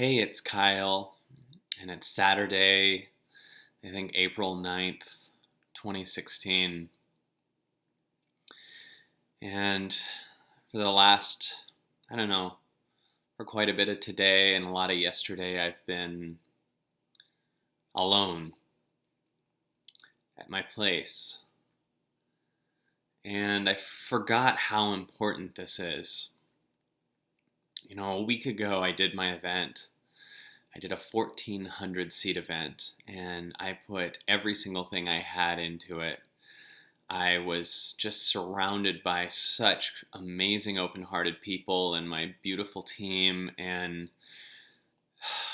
Hey, it's Kyle, and it's Saturday, I think April 9th, 2016. And for the last, I don't know, for quite a bit of today and a lot of yesterday, I've been alone at my place. And I forgot how important this is. A week ago, I did my event. I did a 1,400 seat event, and I put every single thing I had into it. I was just surrounded by such amazing, open-hearted people and my beautiful team, and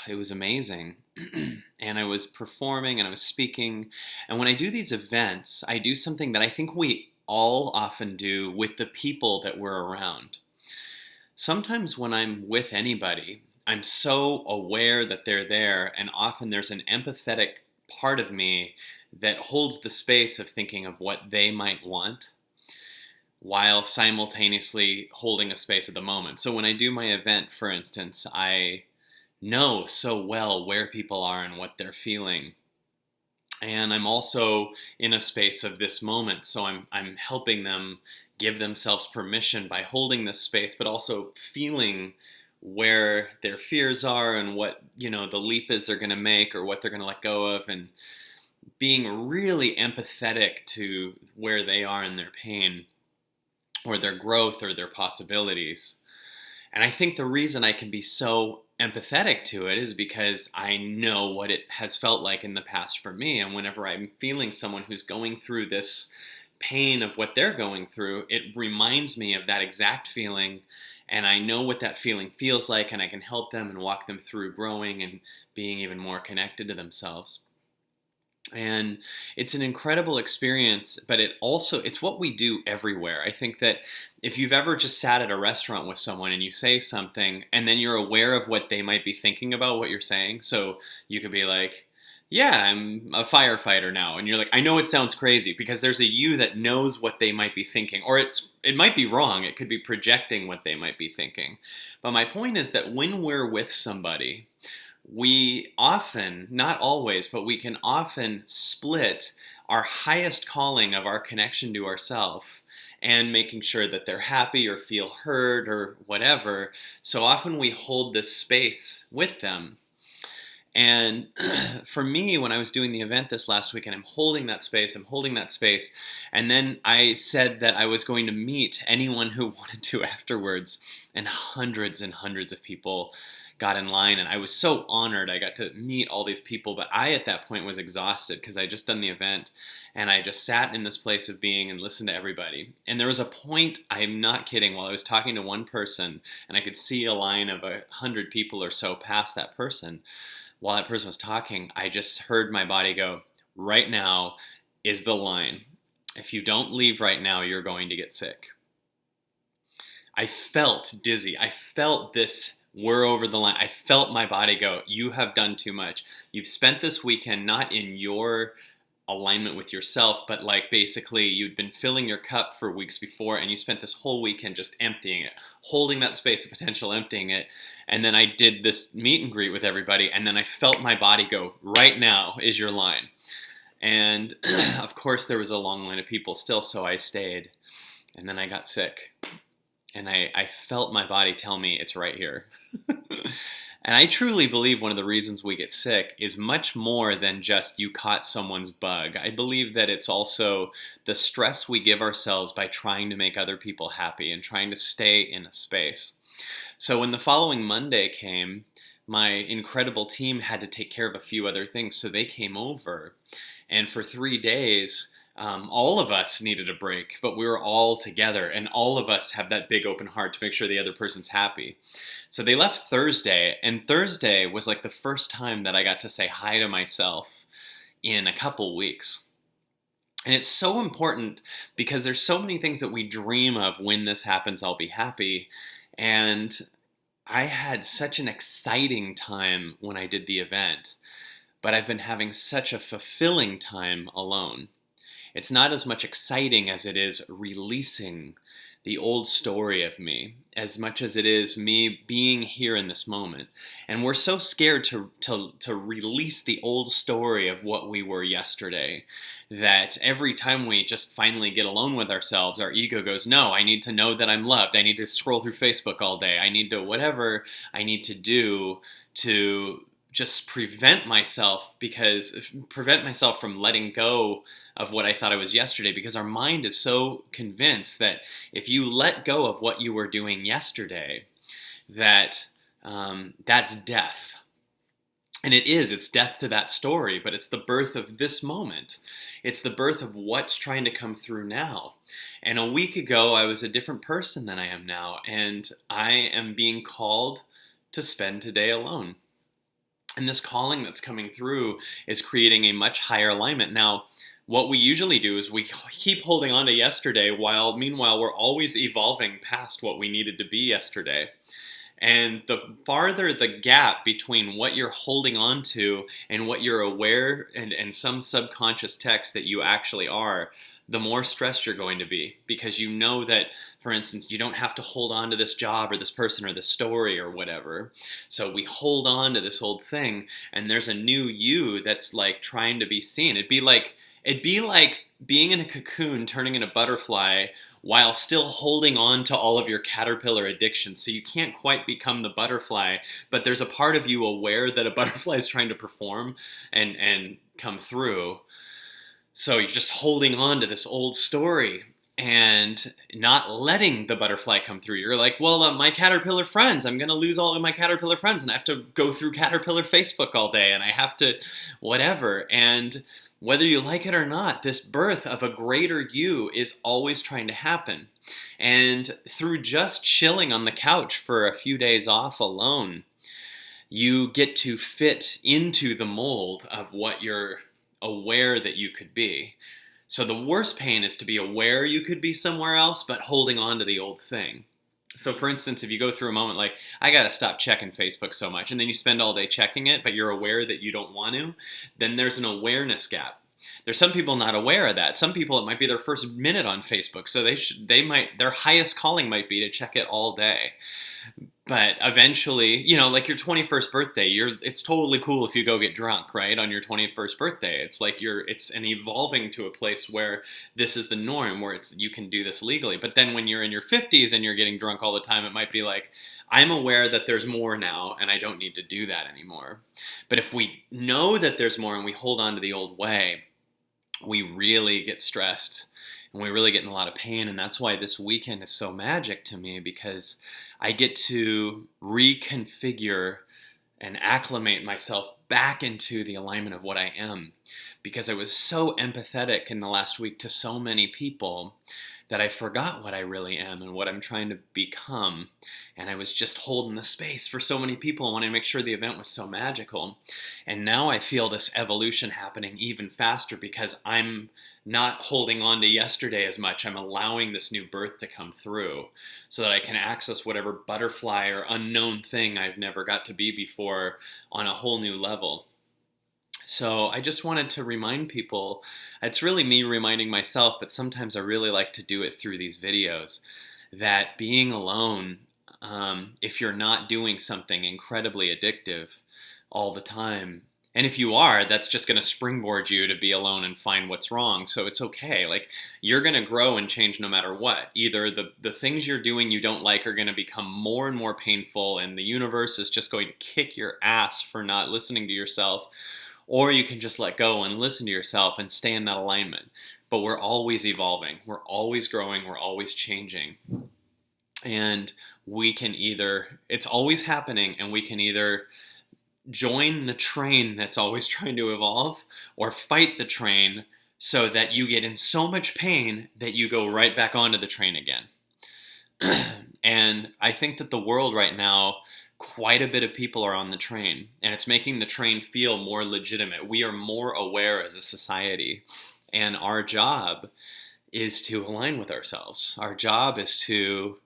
it was amazing. And I was performing and I was speaking. And when I do these events, I do something that I think we all often do with the people that we're around. Sometimes when I'm with anybody, I'm so aware that they're there, and often there's an empathetic part of me that holds the space of thinking of what they might want while simultaneously holding a space at the moment. So when I do my event, for instance, I know so well where people are and what they're feeling. And I'm also in a space of this moment, so I'm helping them give themselves permission by holding this space, but also feeling where their fears are and what, the leap is they're going to make or what they're going to let go of, and being really empathetic to where they are in their pain or their growth or their possibilities. And I think the reason I can be so empathetic to it is because I know what it has felt like in the past for me. And whenever I'm feeling someone who's going through this pain of what they're going through, it reminds me of that exact feeling. And I know what that feeling feels like, and I can help them and walk them through growing and being even more connected to themselves. And it's an incredible experience, but it's what we do everywhere. I think that if you've ever just sat at a restaurant with someone and you say something and then you're aware of what they might be thinking about what you're saying. So you could be like, yeah, I'm a firefighter now. And you're like, I know it sounds crazy, because there's a you that knows what they might be thinking. Or it might be wrong. It could be projecting what they might be thinking. But my point is that when we're with somebody, we often, not always, but we can often split our highest calling of our connection to ourself and making sure that they're happy or feel heard or whatever. So often we hold this space with them. And for me, when I was doing the event this last weekend, I'm holding that space. And then I said that I was going to meet anyone who wanted to afterwards. And hundreds of people got in line. And I was so honored. I got to meet all these people. But I, at that point, was exhausted because I just done the event. And I just sat in this place of being and listened to everybody. And there was a point, I'm not kidding, while I was talking to one person, and I could see a line of 100 people or so past that person. While that person was talking, I just heard my body go, right now is the line. If you don't leave right now, you're going to get sick. I felt dizzy. I felt this, we're over the line. I felt my body go, you have done too much. You've spent this weekend not in your alignment with yourself, but like basically you'd been filling your cup for weeks before, and you spent this whole weekend just emptying it, holding that space of potential, emptying it. And then I did this meet and greet with everybody, and then I felt my body go, right now is your line. And of course there was a long line of people still, so I stayed. And then I got sick. And I felt my body tell me it's right here. And I truly believe one of the reasons we get sick is much more than just you caught someone's bug. I believe that it's also the stress we give ourselves by trying to make other people happy and trying to stay in a space. So when the following Monday came, my incredible team had to take care of a few other things, so they came over. And for 3 days, all of us needed a break, but we were all together, and all of us have that big open heart to make sure the other person's happy. So they left Thursday, and Thursday was like the first time that I got to say hi to myself in a couple weeks. And it's so important because there's so many things that we dream of. When this happens, I'll be happy. And I had such an exciting time when I did the event, but I've been having such a fulfilling time alone. It's not as much exciting as it is releasing the old story of me as much as it is me being here in this moment. And we're so scared to release the old story of what we were yesterday that every time we just finally get alone with ourselves, our ego goes, no, I need to know that I'm loved. I need to scroll through Facebook all day. I need to whatever I need to do to just prevent myself from letting go of what I thought I was yesterday, because our mind is so convinced that if you let go of what you were doing yesterday, that that's death. And it's death to that story, but it's the birth of this moment. It's the birth of what's trying to come through now. And a week ago, I was a different person than I am now, and I am being called to spend today alone. And this calling that's coming through is creating a much higher alignment. Now, what we usually do is we keep holding on to yesterday while meanwhile we're always evolving past what we needed to be yesterday. And the farther the gap between what you're holding on to and what you're aware and some subconscious text that you actually are, the more stressed you're going to be, because you know that, for instance, you don't have to hold on to this job or this person or this story or whatever. So we hold on to this old thing, and there's a new you that's like trying to be seen. It'd be like being in a cocoon, turning into a butterfly while still holding on to all of your caterpillar addictions. So you can't quite become the butterfly, but there's a part of you aware that a butterfly is trying to perform and come through. So you're just holding on to this old story and not letting the butterfly come through. You're like, well, my caterpillar friends, I'm going to lose all of my caterpillar friends, and I have to go through caterpillar Facebook all day, and I have to whatever. And whether you like it or not, this birth of a greater you is always trying to happen. And through just chilling on the couch for a few days off alone, you get to fit into the mold of what you're aware that you could be. So the worst pain is to be aware you could be somewhere else, but holding on to the old thing. So for instance, if you go through a moment like, I gotta stop checking Facebook so much, and then you spend all day checking it, but you're aware that you don't want to, then there's an awareness gap. There's some people not aware of that. Some people, it might be their first minute on Facebook, so their highest calling might be to check it all day. But eventually, like your 21st birthday, it's totally cool if you go get drunk, right, on your 21st birthday. It's like it's an evolving to a place where this is the norm, where you can do this legally. But then when you're in your 50s and you're getting drunk all the time, it might be like, I'm aware that there's more now and I don't need to do that anymore. But if we know that there's more and we hold on to the old way, we really get stressed and we really get in a lot of pain. And that's why this weekend is so magic to me, because I get to reconfigure and acclimate myself back into the alignment of what I am, because I was so empathetic in the last week to so many people that I forgot what I really am and what I'm trying to become. And I was just holding the space for so many people and wanting to make sure the event was so magical. And now I feel this evolution happening even faster, because I'm not holding on to yesterday as much. I'm allowing this new birth to come through so that I can access whatever butterfly or unknown thing I've never got to be before on a whole new level. So I just wanted to remind people, it's really me reminding myself, but sometimes I really like to do it through these videos, that being alone, if you're not doing something incredibly addictive all the time, and if you are, that's just going to springboard you to be alone and find what's wrong. So it's okay. Like, you're going to grow and change no matter what. Either the things you're doing you don't like are going to become more and more painful, and the universe is just going to kick your ass for not listening to yourself, or you can just let go and listen to yourself and stay in that alignment. But we're always evolving. We're always growing. We're always changing. And it's always happening, and we can either join the train that's always trying to evolve, or fight the train so that you get in so much pain that you go right back onto the train again. And I think that the world right now, quite a bit of people are on the train, and it's making the train feel more legitimate. We are more aware as a society, and our job is to align with ourselves. Our job is to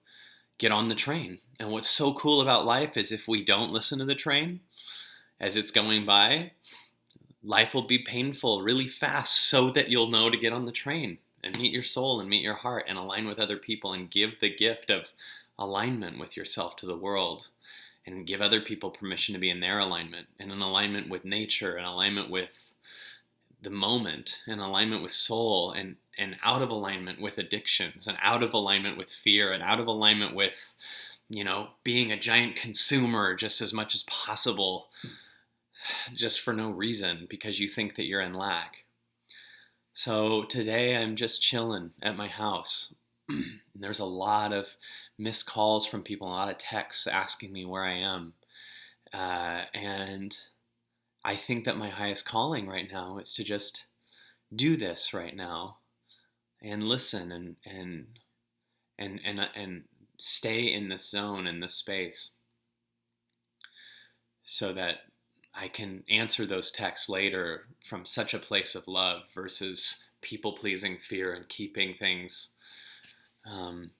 get on the train. And what's so cool about life is if we don't listen to the train as it's going by, life will be painful really fast so that you'll know to get on the train. and meet your soul and meet your heart and align with other people and give the gift of alignment with yourself to the world, and give other people permission to be in their alignment, and in alignment with nature, and alignment with the moment, and alignment with soul, and out of alignment with addictions, and out of alignment with fear, and out of alignment with, being a giant consumer just as much as possible, just for no reason, because you think that you're in lack. So today I'm just chilling at my house. There's a lot of missed calls from people, a lot of texts asking me where I am. And I think that my highest calling right now is to just do this right now and listen and stay in this zone, in this space, so that I can answer those texts later from such a place of love versus people-pleasing fear and keeping things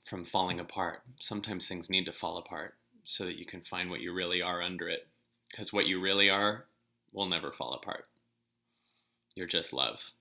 from falling apart. Sometimes things need to fall apart so that you can find what you really are under it. Because what you really are will never fall apart. You're just love.